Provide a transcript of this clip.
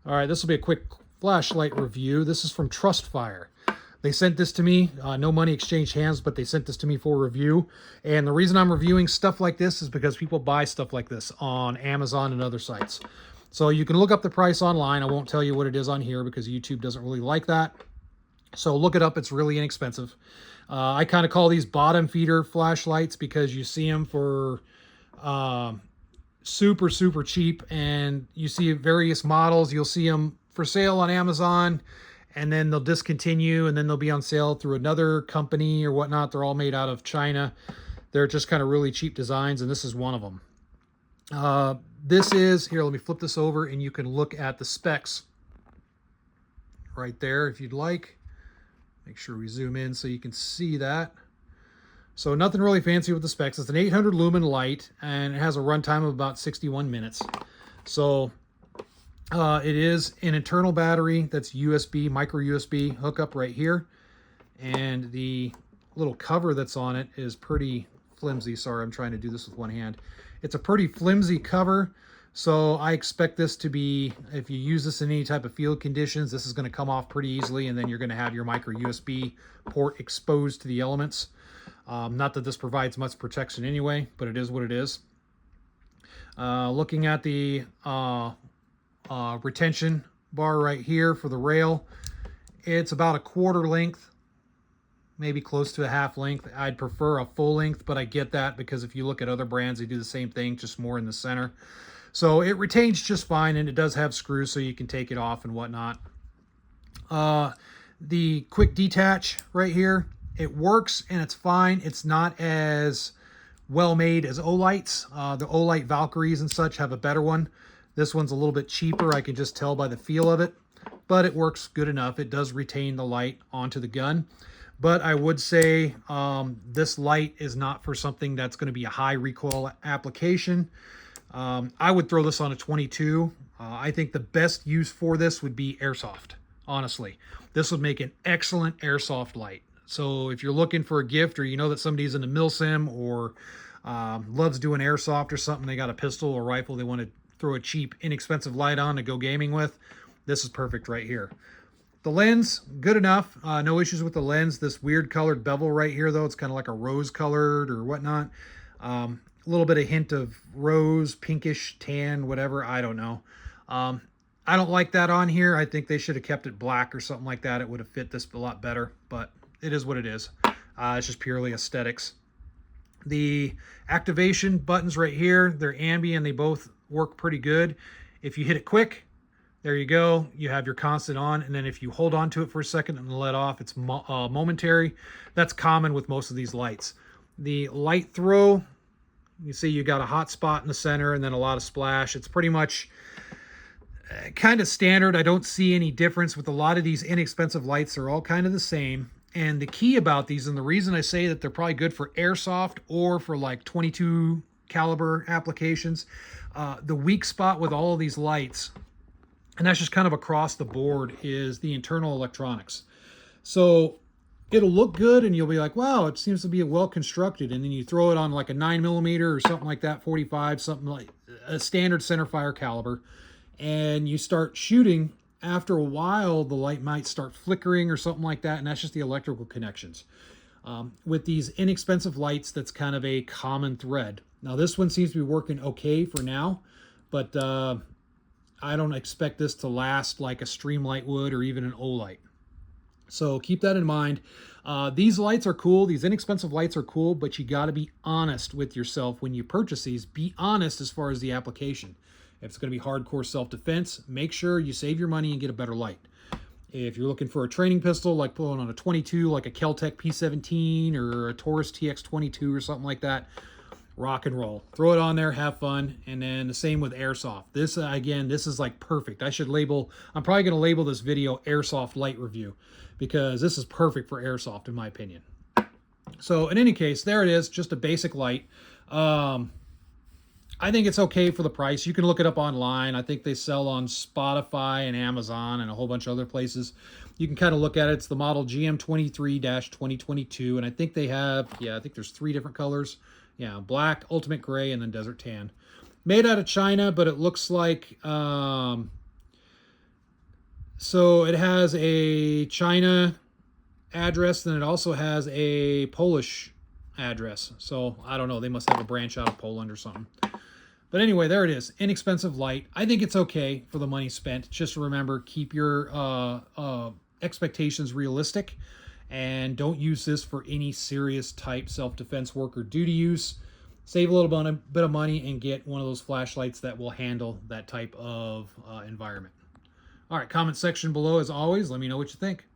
All right, this will be a quick flashlight review. This is from TRUSTFIRE. They sent this to me, no money exchanged hands, but they sent this to me for review. And the reason I'm reviewing stuff like this is because people buy stuff like this on Amazon and other sites. So you can look up the price online. I won't tell you what it is on here because YouTube doesn't really like that. So look it up. It's really inexpensive. I kind of call these bottom feeder flashlights because you see them for super cheap, and you see various models. You'll see them for sale on Amazon, and then they'll discontinue, and then they'll be on sale through another company or whatnot. They're all made out of China. They're just kind of really cheap designs, and this is one of them. This is, here, let me flip this over, and you can look at the specs right there if you'd like. Make sure we zoom in so you can see that. So nothing really fancy with the specs. It's an 800 lumen light, and it has a runtime of about 61 minutes. So it is an internal battery that's USB, micro USB hookup right here. And the little cover that's on it is pretty flimsy. Sorry, I'm trying to do this with one hand. It's a pretty flimsy cover. So I expect this to be, if you use this in any type of field conditions, this is going to come off pretty easily, and then you're going to have your micro USB port exposed to the elements. Not that this provides much protection anyway, but it is what it is. Looking at the retention bar right here for the rail, it's about a quarter length, maybe close to a half length. I'd prefer a full length, but I get that because if you look at other brands, they do the same thing, just more in the center. So it retains just fine, and it does have screws so you can take it off and whatnot. The quick detach right here, it works and it's fine. It's not as well made as Olights. The Olight Valkyries and such have a better one. This one's a little bit cheaper. I can just tell by the feel of it, but it works good enough. It does retain the light onto the gun. But I would say this light is not for something that's going to be a high recoil application. I would throw this on a 22. I think the best use for this would be Airsoft, honestly. This would make an excellent Airsoft light. So if you're looking for a gift, or you know that somebody's into milsim or loves doing Airsoft or something, they got a pistol or rifle they want to throw a cheap, inexpensive light on to go gaming with, this is perfect right here. The lens, good enough. No issues with the lens. This weird colored bevel right here, though, it's kind of like a rose colored or whatnot. A little bit of hint of rose, pinkish, tan, whatever. I don't know. I don't like that on here. I think they should have kept it black or something like that. It would have fit this a lot better, but it is what it is. It's just purely aesthetics. The activation buttons right here, they're ambient. They both work pretty good. If you hit it quick, there you go. You have your constant on. And then if you hold on to it for a second and let off, it's momentary. That's common with most of these lights. The light throw, you see you got a hot spot in the center and then a lot of splash. It's pretty much kind of standard. I don't see any difference with a lot of these inexpensive lights. They're all kind of the same. And the key about these, and the reason I say that they're probably good for Airsoft or for like 22 caliber applications, the weak spot with all of these lights, and that's just kind of across the board, is the internal electronics. So it'll look good and you'll be like, wow, it seems to be well constructed. And then you throw it on like a 9mm or something like that, 45, something like a standard centerfire caliber, and you start shooting. After a while, the light might start flickering or something like that, and that's just the electrical connections. With these inexpensive lights, that's kind of a common thread. Now, this one seems to be working okay for now, but I don't expect this to last like a Streamlight would or even an Olight. So keep that in mind. These lights are cool. These inexpensive lights are cool, but you got to be honest with yourself when you purchase these. Be honest as far as the application. If it's going to be hardcore self-defense, make sure you save your money and get a better light. If you're looking for a training pistol, like pulling on a 22, like a Kel-Tec P17 or a Taurus TX22 or something like that, rock and roll. Throw it on there, have fun. And then the same with Airsoft. This, again, this is like perfect. I'm probably going to label this video Airsoft Light Review because this is perfect for Airsoft in my opinion. So in any case, there it is, just a basic light. I think it's okay for the price. You can look it up online. I think they sell on Spotify and Amazon and a whole bunch of other places. You can kind of look at it. It's the model GM23-2022. And I think they have, I think there's 3 different colors. Yeah, black, ultimate gray, and then desert tan. Made out of China, but it looks like So it has a China address, then it also has a Polish address. So I don't know, they must have a branch out of Poland or something. But anyway, there it is. Inexpensive light. I think it's okay for the money spent. Just remember, keep your expectations realistic, and don't use this for any serious type self-defense work or duty use. Save a little bit of money and get one of those flashlights that will handle that type of environment. All right, comment section below as always. Let me know what you think.